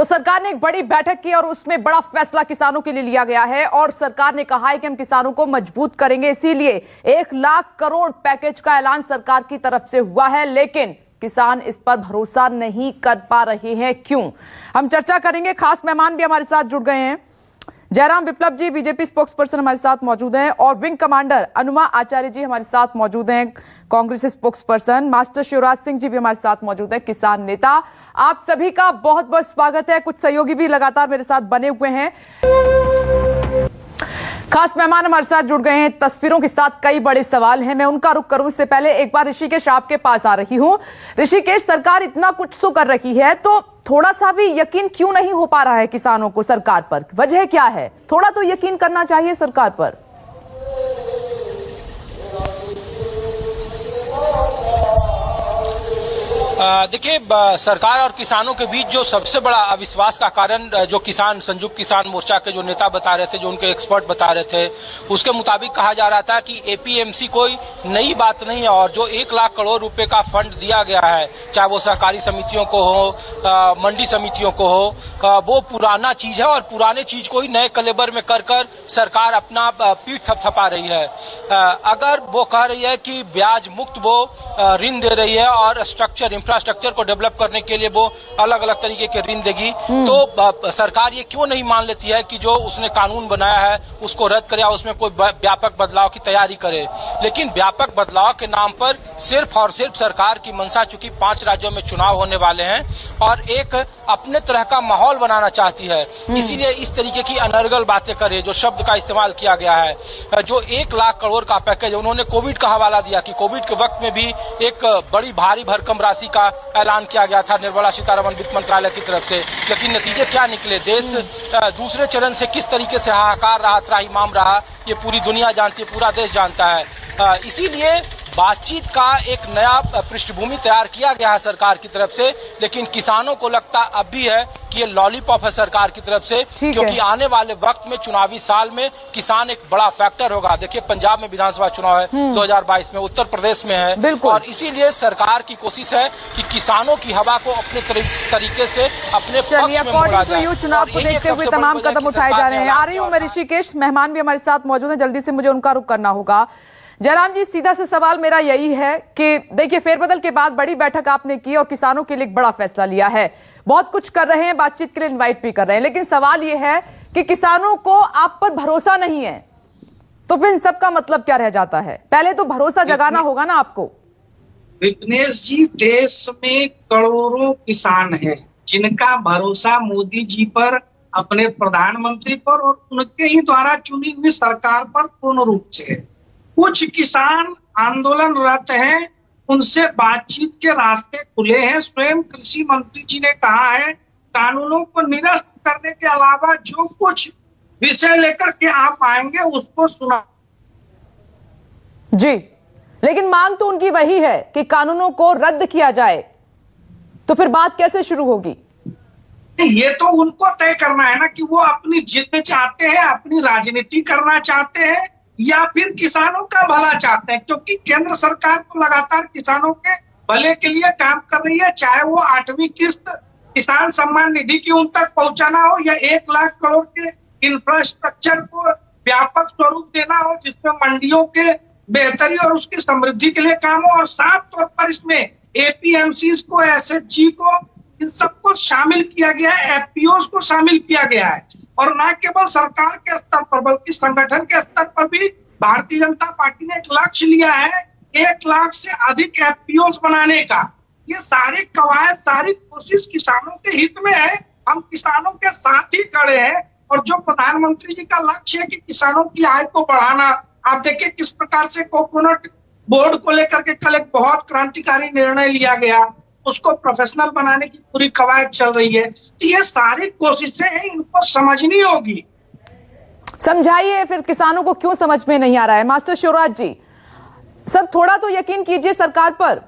तो सरकार ने एक बड़ी बैठक की और उसमें बड़ा फैसला किसानों के लिए लिया गया है और सरकार ने कहा है कि हम किसानों को मजबूत करेंगे, इसीलिए 1 लाख करोड़ पैकेज का ऐलान सरकार की तरफ से हुआ है। लेकिन किसान इस पर भरोसा नहीं कर पा रहे हैं, क्यों? हम चर्चा करेंगे। खास मेहमान भी हमारे साथ जुड़ गए हैं। जयराम विप्लव जी बीजेपी स्पोक्स पर्सन हमारे साथ मौजूद हैं और विंग कमांडर अनुमा आचार्य जी हमारे साथ मौजूद हैं, Congress spokesperson. Master Shivraj Singh ji भी हमारे साथ मौजूद हैं, किसान नेता। आप सभी का बहुत बहुत स्वागत है। कुछ सहयोगी भी लगातार मेरे साथ बने हुए हैं। खास मेहमान हमारे साथ जुड़ गए हैं। तस्वीरों के साथ कई बड़े सवाल हैं, मैं उनका रुख करूं इससे पहले एक बार ऋषिकेश आपके पास आ रही हूं। ऋषिकेश, सरकार इतना कुछ तो कर रही है, तो थोड़ा सा भी यकीन क्यों नहीं हो पा रहा है किसानों को सरकार पर? वजह क्या है? थोड़ा तो यकीन करना चाहिए सरकार पर। देखिए, सरकार और किसानों के बीच जो सबसे बड़ा अविश्वास का कारण जो संयुक्त किसान मोर्चा के जो नेता बता रहे थे, जो उनके एक्सपर्ट बता रहे थे, उसके मुताबिक कहा जा रहा था कि एपीएमसी कोई नई बात नहीं है और जो 1 लाख करोड़ रुपए का फंड दिया गया है, चाहे वो सहकारी समितियों को हो, मंडी समितियों को हो, वो पुराना चीज है और पुराने चीज को ही नए कलेबर में कर सरकार अपना पीठ थपथपा रही है। अगर वो कह रही है कि ब्याज मुक्त वो ऋण दे रही है और इंफ्रास्ट्रक्चर को डेवलप करने के लिए वो अलग अलग तरीके के ऋण देगी, तो सरकार ये क्यों नहीं मान लेती है कि जो उसने कानून बनाया है उसको रद्द करे और उसमें कोई व्यापक बदलाव की तैयारी करे। लेकिन व्यापक बदलाव के नाम पर सिर्फ और सिर्फ सरकार की मंशा, चूंकि 5 राज्यों में चुनाव होने वाले हैं और एक अपने तरह का माहौल बनाना चाहती है, इसीलिए इस तरीके की अनर्गल बातें करे। जो शब्द का इस्तेमाल किया गया है, जो 1 लाख करोड़ का पैकेज, उन्होंने कोविड का हवाला दिया कि कोविड के वक्त में भी एक बड़ी भारी भरकम राशि का ऐलान किया गया था निर्मला सीतारमण वित्त मंत्रालय की तरफ से। लेकिन नतीजे क्या निकले? देश दूसरे चरण से किस तरीके से हाहाकार रहा, त्राहिमाम रहा, ये पूरी दुनिया जानती है, पूरा देश जानता है। इसीलिए बातचीत का एक नया पृष्ठभूमि तैयार किया गया है सरकार की तरफ से, लेकिन किसानों को लगता अब भी है कि ये लॉलीपॉप है सरकार की तरफ से, क्योंकि आने वाले वक्त में चुनावी साल में किसान एक बड़ा फैक्टर होगा। देखिए, पंजाब में विधानसभा चुनाव है 2022 में, उत्तर प्रदेश में है, और इसीलिए सरकार की कोशिश है कि किसानों की हवा को अपने तरीके से अपने पक्ष में मोड़ा जाए। चुनाव को देखते हुए तमाम कदम उठाए जा रहे हैं। आ रही हूँ मैं ऋषिकेश, मेहमान भी हमारे साथ मौजूद है, जल्दी से मुझे उनका रुख करना होगा। जयराम जी, सीधा से सवाल मेरा यही है कि देखिए, फेरबदल के बाद बड़ी बैठक आपने की और किसानों के लिए एक बड़ा फैसला लिया है, बहुत कुछ कर रहे हैं, बातचीत के लिए इनवाइट भी कर रहे हैं, लेकिन सवाल यह है कि किसानों को आप पर भरोसा नहीं है, तो फिर इन सब का मतलब क्या रह जाता है? पहले तो भरोसा जगाना होगा ना आपको। विपनेश जी, देश में करोड़ों किसान हैं जिनका भरोसा मोदी जी पर, अपने प्रधानमंत्री पर और उनके ही द्वारा चुनी हुई सरकार पर पूर्ण रूप से है। कुछ किसान आंदोलनरत हैं, उनसे बातचीत के रास्ते खुले हैं। स्वयं कृषि मंत्री जी ने कहा है, कानूनों को निरस्त करने के अलावा जो कुछ विषय लेकर के आप आएंगे उसको सुना जी। लेकिन मांग तो उनकी वही है कि कानूनों को रद्द किया जाए, तो फिर बात कैसे शुरू होगी? ये तो उनको तय करना है ना कि वो अपनी जिद चाहते हैं, अपनी राजनीति करना चाहते हैं या फिर किसानों का भला चाहते हैं, क्योंकि केंद्र सरकार तो लगातार किसानों के भले के लिए काम कर रही है, चाहे वो 8वीं किस्त किसान सम्मान निधि की उन तक पहुंचाना हो या 1 लाख करोड़ के इंफ्रास्ट्रक्चर को व्यापक स्वरूप देना हो, जिसमें मंडियों के बेहतरी और उसकी समृद्धि के लिए काम हो, और साफ तौर पर इसमें एपीएमसी को, एसएचजी को, इन सबको शामिल किया गया है, एफपीओ को शामिल किया गया है। और न केवल सरकार के स्तर पर बल्कि संगठन के स्तर पर भी भारतीय जनता पार्टी ने एक लक्ष्य लिया है 1 लाख से अधिक एफपीओ बनाने का। ये सारी कवायद, सारी कोशिश किसानों के हित में है। हम किसानों के साथ ही खड़े हैं और जो प्रधानमंत्री जी का लक्ष्य है कि किसानों की आय को बढ़ाना, आप देखिए किस प्रकार से कोकोनट बोर्ड को लेकर के कल एक बहुत क्रांतिकारी निर्णय लिया गया, उसको प्रोफेशनल बनाने की पूरी कवायद चल रही है। तो ये सारी कोशिशें हैं, इनको समझनी होगी। समझाइए फिर किसानों को क्यों समझ में नहीं आ रहा है। मास्टर शिवराज जी, सब थोड़ा तो यकीन कीजिए सरकार पर।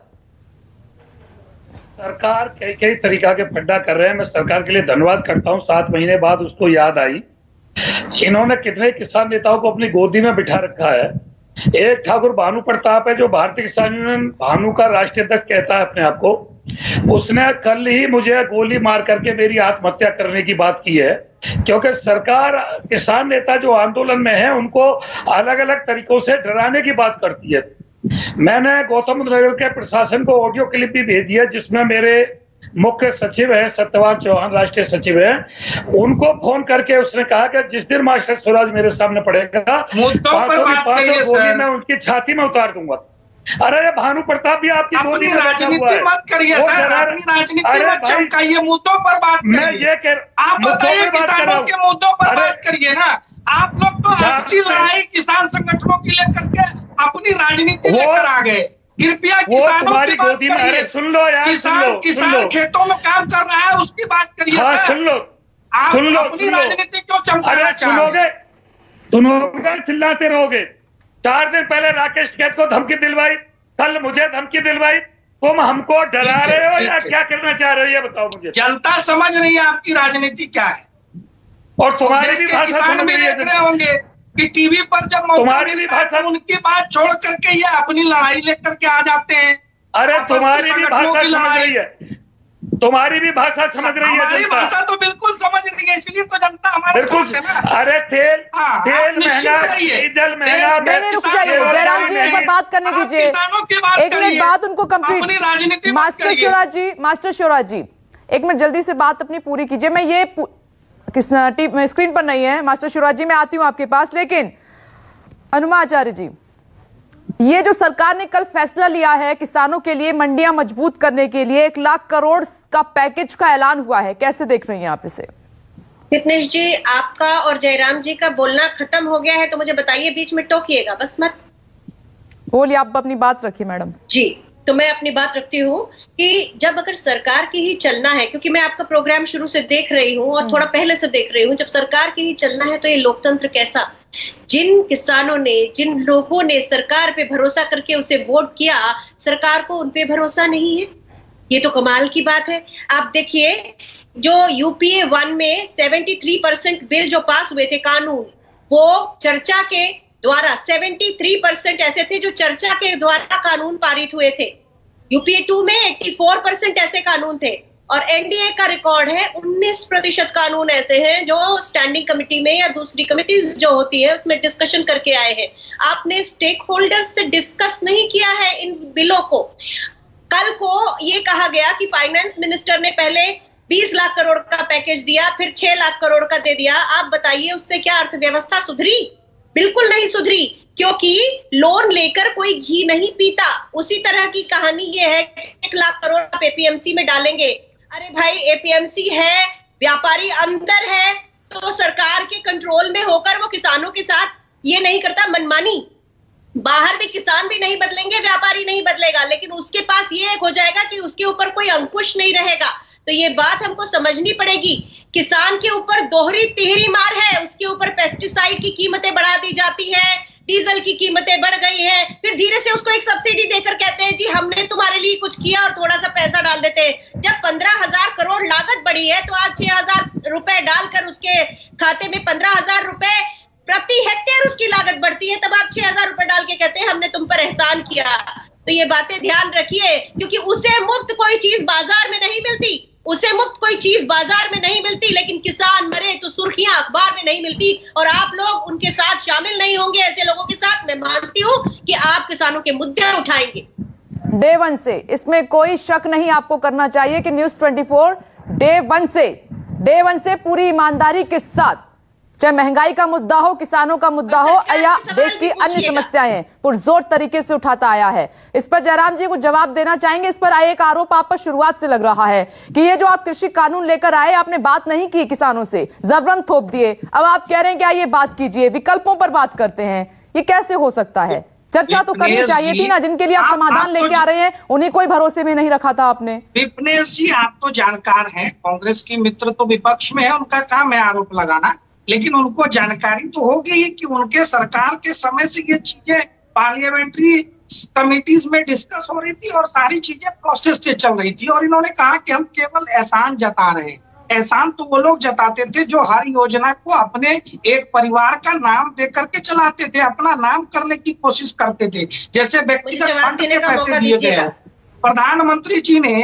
सरकार कई तरीका के फड्डा कर रहे हैं, मैं सरकार के लिए धन्यवाद करता हूं। 7 महीने बाद उसको याद आई। इन्होंने कितने किसान नेताओं को अपनी गोदी में बिठा रखा है। एक ठाकुर भानु प्रताप है जो भारतीय किसान यूनियन भानु का राष्ट्रीय अध्यक्ष कहता है अपने आप को, उसने कल ही मुझे गोली मार करके मेरी आत्महत्या करने की बात की है, क्योंकि सरकार किसान नेता जो आंदोलन में है उनको अलग अलग तरीकों से डराने की बात करती है। मैंने गौतम बुद्ध नगर के प्रशासन को ऑडियो क्लिप भी भेजी है, जिसमें मेरे मुख्य सचिव है सत्यवान चौहान, राष्ट्रीय सचिव है, उनको फोन करके उसने कहा कि जिस दिन मास्टर स्वराज मेरे सामने पड़ेगा, 500 गोली मैं उनकी छाती में उतार दूंगा। अरे भानु प्रताप भी आपकी अपनी राजनीति मत करिए सर, अपनी राजनीति मत चमकाइए, मुद्दों पर बात मैं करिए। ये कह आप बताइए, किसानों के मुद्दों पर बात करिए ना। आप लोग तो अच्छी लड़ाई किसान संगठनों की लेकर के अपनी राजनीति लेकर आ गए। कृपया किसानों की बात करिए। सुन लो यार, किसान खेतों में काम कर रहा है, उसकी बात करिए सर। सुन लो, आप अपनी राजनीति क्यों चमकाना चाहते? सुनोगे, चिल्लाते रहोगे। 4 दिन पहले राकेश टिकैत को धमकी दिलवाई, कल मुझे धमकी दिलवाई। तुम हमको डरा रहे हो या क्या करना चाह रहे हो, ये बताओ मुझे। जनता समझ रही है आपकी राजनीति क्या है, और तुम्हारी भी भाषा किसान भी देख रहे होंगे कि टीवी पर जब मौका मिलता है तो उनकी बात छोड़ करके ये अपनी लड़ाई लेकर के आ जाते हैं। अरे तुम्हारी भी भाषा समझ रही है, तुम्हारी भी भाषा समझ रही है। हमारी भाषा तो बिल्कुल समझ रही है, इसलिए तो जनता हमारे साथ है ना। अरे तेल महंगा, डीजल महंगा। रुक जाइए जयराम जी, एक बार बात करने दीजिए, एक मिनट बात उनको कंप्लीट। मास्टर शिवराज जी एक मिनट जल्दी से बात अपनी पूरी कीजिए। मैं ये स्क्रीन पर नहीं है मास्टर शिवराज जी, मैं आती हूं आपके पास, लेकिन अनुमा आचार्य जी, ये जो सरकार ने कल फैसला लिया है किसानों के लिए मंडियां मजबूत करने के लिए 1 लाख करोड़ का पैकेज का ऐलान हुआ है, कैसे देख रही हैं आप इसे? फिटनेस जी, आपका और जयराम जी का बोलना खत्म हो गया है तो मुझे बताइए, बीच में टोकिएगा बस मत। बोलिए, आप अपनी बात रखिए मैडम जी। तो मैं अपनी बात रखती हूँ कि जब अगर सरकार की ही चलना है, क्योंकि मैं आपका प्रोग्राम शुरू से देख रही हूँ और थोड़ा पहले से देख रही हूँ, जब सरकार की ही चलना है तो ये लोकतंत्र कैसा? जिन किसानों ने, जिन लोगों ने सरकार पे भरोसा करके उसे वोट किया, सरकार को उन पे भरोसा नहीं है। ये तो कमाल की बात है। आप देखिए, जो यूपीए 1 में 73% बिल जो पास हुए थे कानून, वो चर्चा के द्वारा 73% ऐसे थे जो चर्चा के द्वारा कानून पारित हुए थे। यूपीए 2 में 84% ऐसे कानून थे, और एनडीए का रिकॉर्ड है 19% कानून ऐसे हैं जो स्टैंडिंग कमेटी में या दूसरी कमेटीज जो होती है उसमें डिस्कशन करके आए हैं। आपने स्टेक होल्डर्स से डिस्कस नहीं किया है इन बिलों को। कल को ये कहा गया कि फाइनेंस मिनिस्टर ने पहले 20 लाख करोड़ का पैकेज दिया, फिर 6 लाख करोड़ का दे दिया। आप बताइए, उससे क्या अर्थव्यवस्था सुधरी? बिल्कुल नहीं सुधरी, क्योंकि लोन लेकर कोई घी नहीं पीता। उसी तरह की कहानी ये है, 1 लाख करोड़ आप एपीएमसी में डालेंगे। अरे भाई, एपीएमसी है, व्यापारी अंदर है, तो सरकार के कंट्रोल में होकर वो किसानों के साथ ये नहीं करता मनमानी। बाहर भी किसान भी नहीं बदलेंगे, व्यापारी नहीं बदलेगा, लेकिन उसके पास ये एक हो जाएगा कि उसके ऊपर कोई अंकुश नहीं रहेगा। तो ये बात हमको समझनी पड़ेगी। किसान के ऊपर दोहरी तिहरी मार है, उसके ऊपर पेस्टिसाइड की कीमतें बढ़ा दी जाती हैं, डीजल की कीमतें बढ़ गई हैं, फिर धीरे से उसको एक सब्सिडी देकर कहते हैं जी हमने तुम्हारे लिए कुछ किया और थोड़ा सा पैसा डाल देते हैं। जब 15,000 करोड़ लागत बढ़ी है तो आज 6,000 रुपए डालकर उसके खाते में 15,000 रुपए प्रति हेक्टेयर उसकी लागत बढ़ती है, तब आप 6,000 रुपए डाल के कहते हैं हमने तुम पर एहसान किया। तो ये बातें ध्यान रखिए, क्योंकि उसे मुफ्त कोई चीज बाजार में नहीं मिलती, उसे मुफ्त कोई चीज बाजार में नहीं मिलती, लेकिन किसान मरे तो सुर्खियां अखबार में नहीं मिलती, और आप लोग उनके साथ शामिल नहीं होंगे। ऐसे लोगों के साथ मैं मानती हूं कि आप किसानों के मुद्दे उठाएंगे। डे 1 से इसमें कोई शक नहीं आपको करना चाहिए कि न्यूज़ 24 डे 1 से पूरी ईमानदारी के साथ, चाहे महंगाई का मुद्दा हो, किसानों का मुद्दा हो या देश की अन्य समस्याएं, पुरजोर तरीके से उठाता आया है। इस पर जयराम जी को जवाब देना चाहेंगे। इस पर आए एक आरोप आप पर शुरुआत से लग रहा है कि ये जो आप कृषि कानून लेकर आए, आपने बात नहीं की किसानों से, जबरन थोप दिए। अब आप कह रहे हैं कि आइए बात कीजिए, विकल्पों पर बात करते हैं, ये कैसे हो सकता है? चर्चा तो करनी चाहिए थी ना, जिनके लिए आप समाधान लेके आ रहे हैं उन्हें कोई भरोसे में नहीं रखा था आपने। विपनेश जी, आप तो जानकार हैं, कांग्रेस की मित्र तो विपक्ष में है, उनका काम है आरोप लगाना, लेकिन उनको जानकारी तो हो गई कि उनके सरकार के समय से ये चीजें पार्लियामेंट्री कमिटीज में डिस्कस हो रही थी और सारी चीजें प्रोसेस से चल रही थी। और इन्होंने कहा कि हम केवल एहसान जता रहे हैं। एहसान तो वो लोग जताते थे जो हर योजना को अपने एक परिवार का नाम दे करके चलाते थे, अपना नाम करने की कोशिश करते थे। जैसे व्यक्तिगत फंड से पैसे दिए गए। प्रधानमंत्री जी ने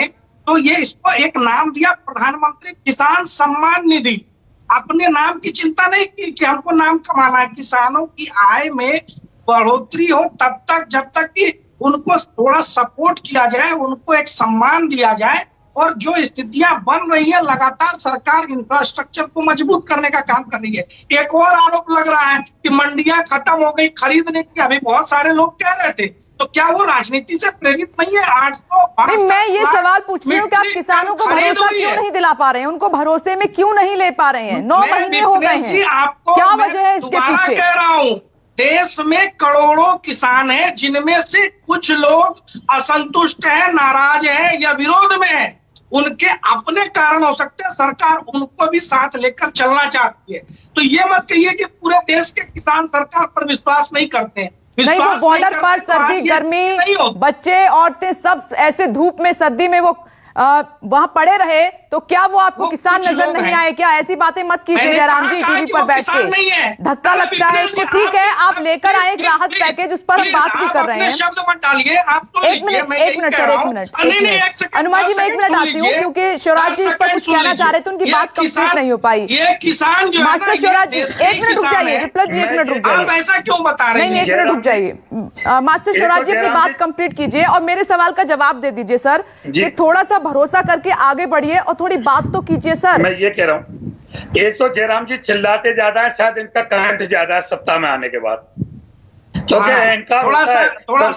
तो ये इसको एक नाम दिया प्रधानमंत्री किसान सम्मान निधि। अपने नाम की चिंता नहीं की कि हमको नाम कमाना है। किसानों की आय में बढ़ोतरी हो तब तक जब तक कि उनको थोड़ा सपोर्ट किया जाए, उनको एक सम्मान दिया जाए। और जो स्थितियां बन रही है, लगातार सरकार इंफ्रास्ट्रक्चर को मजबूत करने का काम कर रही है। एक और आरोप लग रहा है कि मंडियां खत्म हो गई खरीदने की, अभी बहुत सारे लोग कह रहे थे, तो क्या वो राजनीति से प्रेरित नहीं है? आज तो मैं ये सवाल पूछ रही हूँ कि आप किसानों को भरोसा क्यों नहीं दिला पा रहे हैं, उनको भरोसे में क्यों नहीं ले पा रहे हैं? 9 महीने हो गए हैं, क्या वजह है इसके पीछे? कह रहा हूँ, देश में करोड़ों किसान हैं जिनमें से कुछ लोग असंतुष्ट हैं, नाराज हैं या विरोध में हैं। उनके अपने कारण हो सकते हैं, सरकार उनको भी साथ लेकर चलना चाहती है। तो ये मत कहिए कि पूरे देश के किसान सरकार पर विश्वास नहीं करते हैं। नहीं, वो बॉर्डर पर सर्दी गर्मी, बच्चे औरतें सब ऐसे धूप में सर्दी में वो वहां पड़े रहे, तो क्या वो आपको किसान नजर नहीं आए क्या? ऐसी बातें मत कीजिए जयराम जी टीवी पर बैठ के, धक्का लगता है इसको। ठीक है, आप लेकर आए एक राहत पैकेज, उस पर हम बात भी कर रहे हैं। शब्द मत डालिए आप तो। एक मिनट सर, एक मिनट अनुमा जी, मैं 1 मिनट आती हूँ क्योंकि शिवराज जी इस पर कुछ कहना चाह रहे थे, उनकी बात कंप्लीट नहीं हो पाई। ये किसान जो मास्टर शिवराज जी 1 मिनट रुक जाइए, विप्लव जी 1 मिनट रुक जाइए। आप ऐसा क्यों बता रहे हैं? नहीं, 1 मिनट रुक जाइए। मास्टर शिवराज जी अपनी बात कंप्लीट कीजिए और मेरे सवाल का जवाब दे दीजिए सर, कि थोड़ा सा भरोसा करके आगे बढ़िए और थोड़ी बात तो कीजिए सर। मैं ये कह रहा हूँ, एक तो जयराम जी चिल्लाते ज्यादा है, शायद इनका करंट ज्यादा है सत्ता में आने के बाद, क्योंकि इनका थोड़ा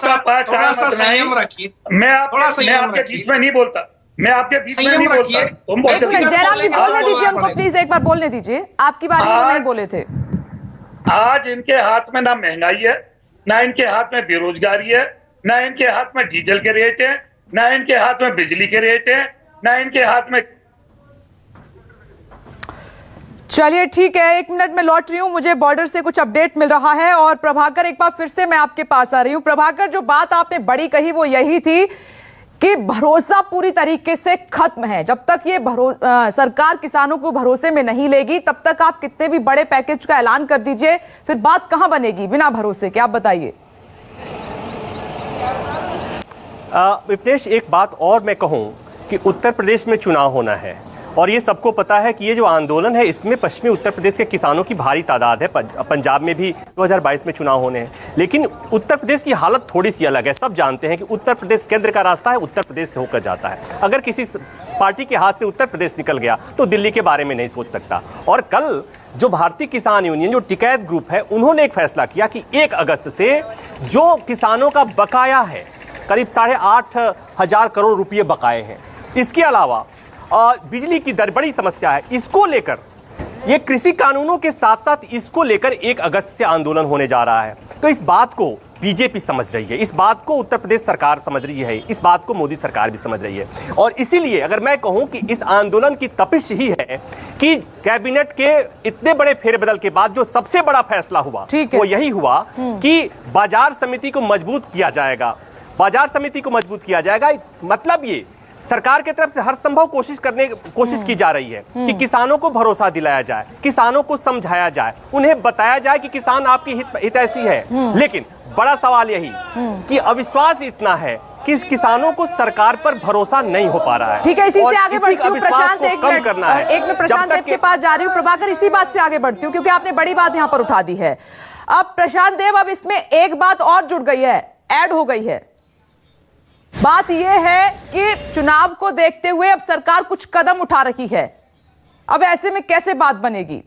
सा संयम रखिए। मैं आपके बीच में नहीं बोलता, मैं आपके बीच में नहीं बोलता। तुम बोलते। जयराम जी बोलने दीजिए उनको, प्लीज एक बार बोलने दीजिए, आपकी बारे में नहीं बोले थे। आज इनके हाथ में ना महंगाई है, ना इनके हाथ में बेरोजगारी है, ना इनके हाथ में डीजल के रेट है, ना इनके हाथ में बिजली के रेट है, ना इनके हाथ में। चलिए ठीक है, 1 मिनट में लौट रही हूं, मुझे बॉर्डर से कुछ अपडेट मिल रहा है। और प्रभाकर, एक बार फिर से मैं आपके पास आ रही हूं। प्रभाकर, जो बात आपने बड़ी कही वो यही थी कि भरोसा पूरी तरीके से खत्म है। जब तक ये सरकार किसानों को भरोसे में नहीं लेगी, तब तक आप कितने भी बड़े पैकेज का ऐलान कर दीजिए, फिर बात कहां बनेगी बिना भरोसे के? आप बताइए। विपनेश, एक बात और मैं कहूं कि उत्तर प्रदेश में चुनाव होना है और ये सबको पता है कि ये जो आंदोलन है इसमें पश्चिमी उत्तर प्रदेश के किसानों की भारी तादाद है। पंजाब में भी 2022 में चुनाव होने हैं, लेकिन उत्तर प्रदेश की हालत थोड़ी सी अलग है। सब जानते हैं कि उत्तर प्रदेश केंद्र का रास्ता है, उत्तर प्रदेश से होकर जाता है। अगर किसी पार्टी के हाथ से उत्तर प्रदेश निकल गया तो दिल्ली के बारे में नहीं सोच सकता। और कल जो भारतीय किसान यूनियन, जो टिकैत ग्रुप है, उन्होंने एक फैसला किया कि 1 अगस्त से जो किसानों का बकाया है, करीब 8,500 करोड़ रुपये बकाए हैं। इसके अलावा बिजली की दर बड़ी समस्या है, इसको लेकर ये कृषि कानूनों के साथ साथ इसको लेकर 1 अगस्त से आंदोलन होने जा रहा है। तो इस बात को बीजेपी समझ रही है, इस बात को उत्तर प्रदेश सरकार समझ रही है, इस बात को मोदी सरकार भी समझ रही है। और इसीलिए अगर मैं कहूं कि इस आंदोलन की तपिश ही है कि कैबिनेट के इतने बड़े फेरबदल के बाद जो सबसे बड़ा फैसला हुआ वो यही हुआ कि बाजार समिति को मजबूत किया जाएगा। बाजार समिति को मजबूत किया जाएगा, मतलब ये सरकार की तरफ से हर संभव कोशिश की जा रही है कि किसानों को भरोसा दिलाया जाए, किसानों को समझाया जाए, उन्हें बताया जाए कि किसान आपकी हितैषी है। लेकिन बड़ा सवाल यही कि अविश्वास इतना है कि किसानों को सरकार पर भरोसा नहीं हो पा रहा है। ठीक है, इसी से आगे बढ़ती हूँ प्रशांत, एक मिनट प्रशांत देव के पास जा रही हूँ। प्रभाकर, इसी बात से आगे बढ़ती हूँ क्योंकि आपने बड़ी बात यहाँ पर उठा दी है। अब प्रशांत देव, अब इसमें एक बात और जुड़ गई है, ऐड हो गई है। बात यह है कि चुनाव को देखते हुए अब सरकार कुछ कदम उठा रही है। अब ऐसे में कैसे बात बनेगी?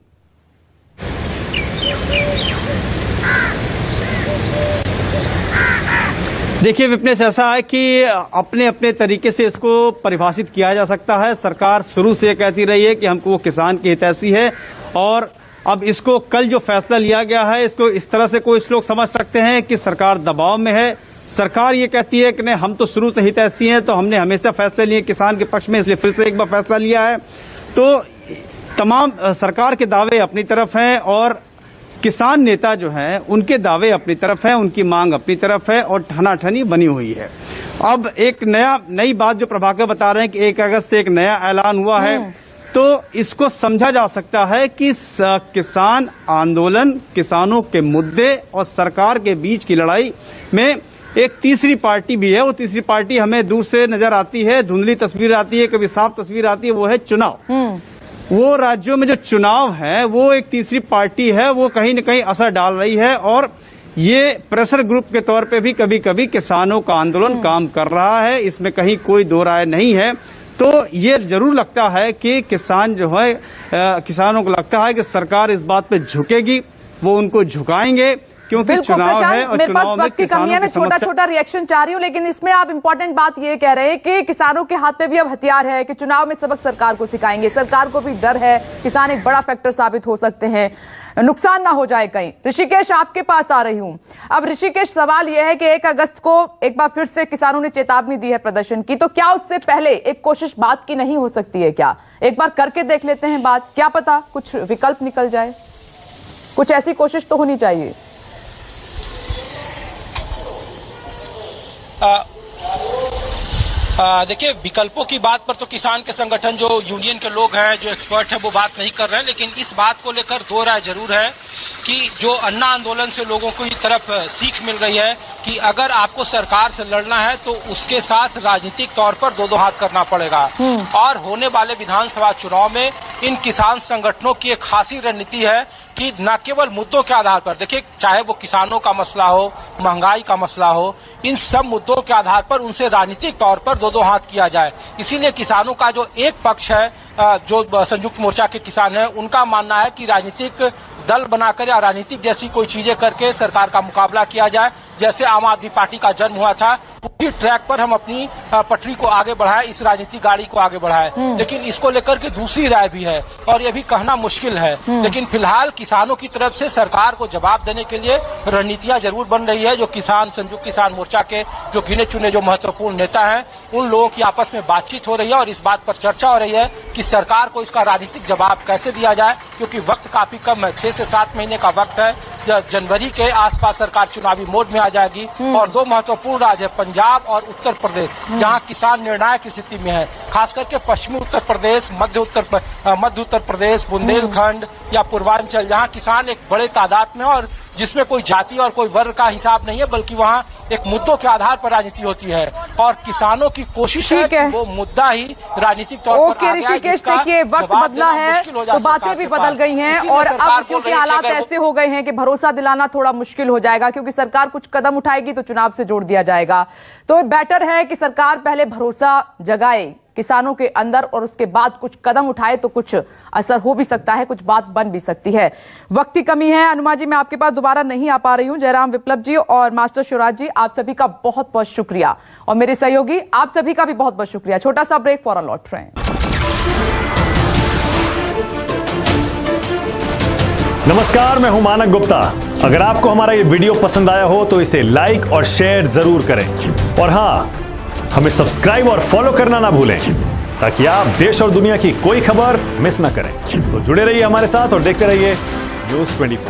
देखिए विपनेश, ऐसा है कि अपने अपने तरीके से इसको परिभाषित किया जा सकता है। सरकार शुरू से कहती रही है कि हमको वो किसान की हितैषी है, और अब इसको कल जो फैसला लिया गया है इसको इस तरह से कुछ लोग समझ सकते हैं कि सरकार दबाव में है। सरकार ये कहती है कि नहीं, हम तो शुरू से हितैषी हैं, तो हमने हमेशा फैसले लिए किसान के पक्ष में, इसलिए फिर से एक बार फैसला लिया है। तो तमाम सरकार के दावे अपनी तरफ हैं और किसान नेता जो हैं उनके दावे अपनी तरफ हैं, उनकी मांग अपनी तरफ है और ठनाठनी बनी हुई है। अब एक नई बात जो प्रभाकर बता रहे हैं कि 1 अगस्त से एक नया ऐलान हुआ है, तो इसको समझा जा सकता है कि किसान आंदोलन, किसानों के मुद्दे और सरकार के बीच की लड़ाई में एक तीसरी पार्टी भी है। वो तीसरी पार्टी हमें दूर से नजर आती है, धुंधली तस्वीर आती है, कभी साफ तस्वीर आती है, वो है चुनाव। वो राज्यों में जो चुनाव है वो एक तीसरी पार्टी है, वो कहीं न कहीं असर डाल रही है और ये प्रेशर ग्रुप के तौर पे भी कभी कभी किसानों का आंदोलन काम कर रहा है, इसमें कहीं कोई दो राय नहीं है। तो ये जरूर लगता है कि किसान जो है, किसानों को लगता है कि सरकार इस बात पे झुकेगी, वो उनको झुकाएंगे, क्योंकि चुनाव है और मेरे पास चुनाव में वक्त की कमी है, मैं छोटा छोटा रिएक्शन चाह रही हूँ, लेकिन इसमें आप इंपॉर्टेंट बात ये कह रहे हैं कि किसानों के हाथ में भी अब हथियार है कि चुनाव में सबक सरकार को सिखाएंगे। सरकार को भी डर है, किसान एक बड़ा फैक्टर साबित हो सकते हैं, नुकसान ना हो जाए कहीं। ऋषिकेश, आपके पास आ रही हूं। अब ऋषिकेश, सवाल यह है कि 1 अगस्त को एक बार फिर से किसानों ने चेतावनी दी है प्रदर्शन की, तो क्या उससे पहले एक कोशिश बात की नहीं हो सकती है? क्या एक बार करके देख लेते हैं बात, क्या पता कुछ विकल्प निकल जाए, कुछ ऐसी कोशिश तो होनी चाहिए। देखिए, विकल्पों की बात पर तो किसान के संगठन, जो यूनियन के लोग हैं, जो एक्सपर्ट हैं, वो बात नहीं कर रहे हैं, लेकिन इस बात को लेकर दो राय जरूर है कि जो अन्ना आंदोलन से लोगों को इस तरफ सीख मिल रही है कि अगर आपको सरकार से लड़ना है तो उसके साथ राजनीतिक तौर पर दो हाथ करना पड़ेगा। और होने वाले विधानसभा चुनाव में इन किसान संगठनों की एक खासी रणनीति है कि न केवल मुद्दों के आधार पर, देखिए, चाहे वो किसानों का मसला हो, महंगाई का मसला हो, इन सब मुद्दों के आधार पर उनसे राजनीतिक तौर पर दो हाथ किया जाए। इसीलिए किसानों का जो एक पक्ष है, जो संयुक्त मोर्चा के किसान हैं, उनका मानना है कि राजनीतिक दल बनाकर या राजनीतिक जैसी कोई चीजें करके सरकार का मुकाबला किया जाए। जैसे आम आदमी पार्टी का जन्म हुआ था, उसी ट्रैक पर हम अपनी पटरी को आगे बढ़ाएं, इस राजनीतिक गाड़ी को आगे बढ़ाएं। लेकिन इसको लेकर के दूसरी राय भी है और ये भी कहना मुश्किल है। लेकिन फिलहाल किसानों की तरफ से सरकार को जवाब देने के लिए रणनीतियां जरूर बन रही है। जो किसान, संयुक्त किसान मोर्चा के जो गिने चुने जो महत्वपूर्ण नेता हैं, उन लोगों की आपस में बातचीत हो रही है और इस बात पर चर्चा हो रही है कि सरकार को इसका राजनीतिक जवाब कैसे दिया जाए, क्योंकि वक्त काफी कम है, 6 से 7 महीने का वक्त है। जनवरी के आसपास सरकार चुनावी मोड में आ जाएगी। और दो महत्वपूर्ण राज्य है, पंजाब और उत्तर प्रदेश, जहां किसान निर्णायक स्थिति में है। खास करके पश्चिमी उत्तर प्रदेश, मध्य उत्तर प्रदेश, बुंदेलखंड या पूर्वांचल, जहां किसान एक बड़े तादाद में और जिसमें कोई जाति और कोई वर्ग का हिसाब नहीं है, बल्कि वहां एक मुद्दों के आधार पर राजनीति होती है। और किसानों की कोशिश है कि वो मुद्दा ही राजनीतिक तौर पर आ जाए। देखिए, वक्त बदला है तो बातें भी बदल गई हैं और अब क्योंकि हालात ऐसे हो गए हैं कि भरोसा दिलाना थोड़ा मुश्किल हो जाएगा, क्योंकि सरकार कुछ कदम उठाएगी तो चुनाव से जोड़ दिया जाएगा। तो बेटर है कि सरकार पहले भरोसा जगाए किसानों के अंदर और उसके बाद कुछ कदम उठाए तो कुछ असर हो भी सकता है, कुछ बात बन भी सकती है। वक्त की कमी है। अनुमा जी, मैं आपके पास दोबारा नहीं आ पा रही हूं। जयराम विप्लव जी और मास्टर शिवराज जी, आप सभी का बहुत बहुत शुक्रिया और मेरे सहयोगी आप सभी का भी बहुत बहुत शुक्रिया। छोटा सा ब्रेक, फौरन लौट रहे हैं। नमस्कार, मैं हूं मानक गुप्ता। अगर आपको हमारा ये वीडियो पसंद आया हो तो इसे लाइक और शेयर जरूर करें और हाँ, हमें सब्सक्राइब और फॉलो करना ना भूलें ताकि आप देश और दुनिया की कोई खबर मिस ना करें। तो जुड़े रहिए हमारे साथ और देखते रहिए न्यूज़ 24।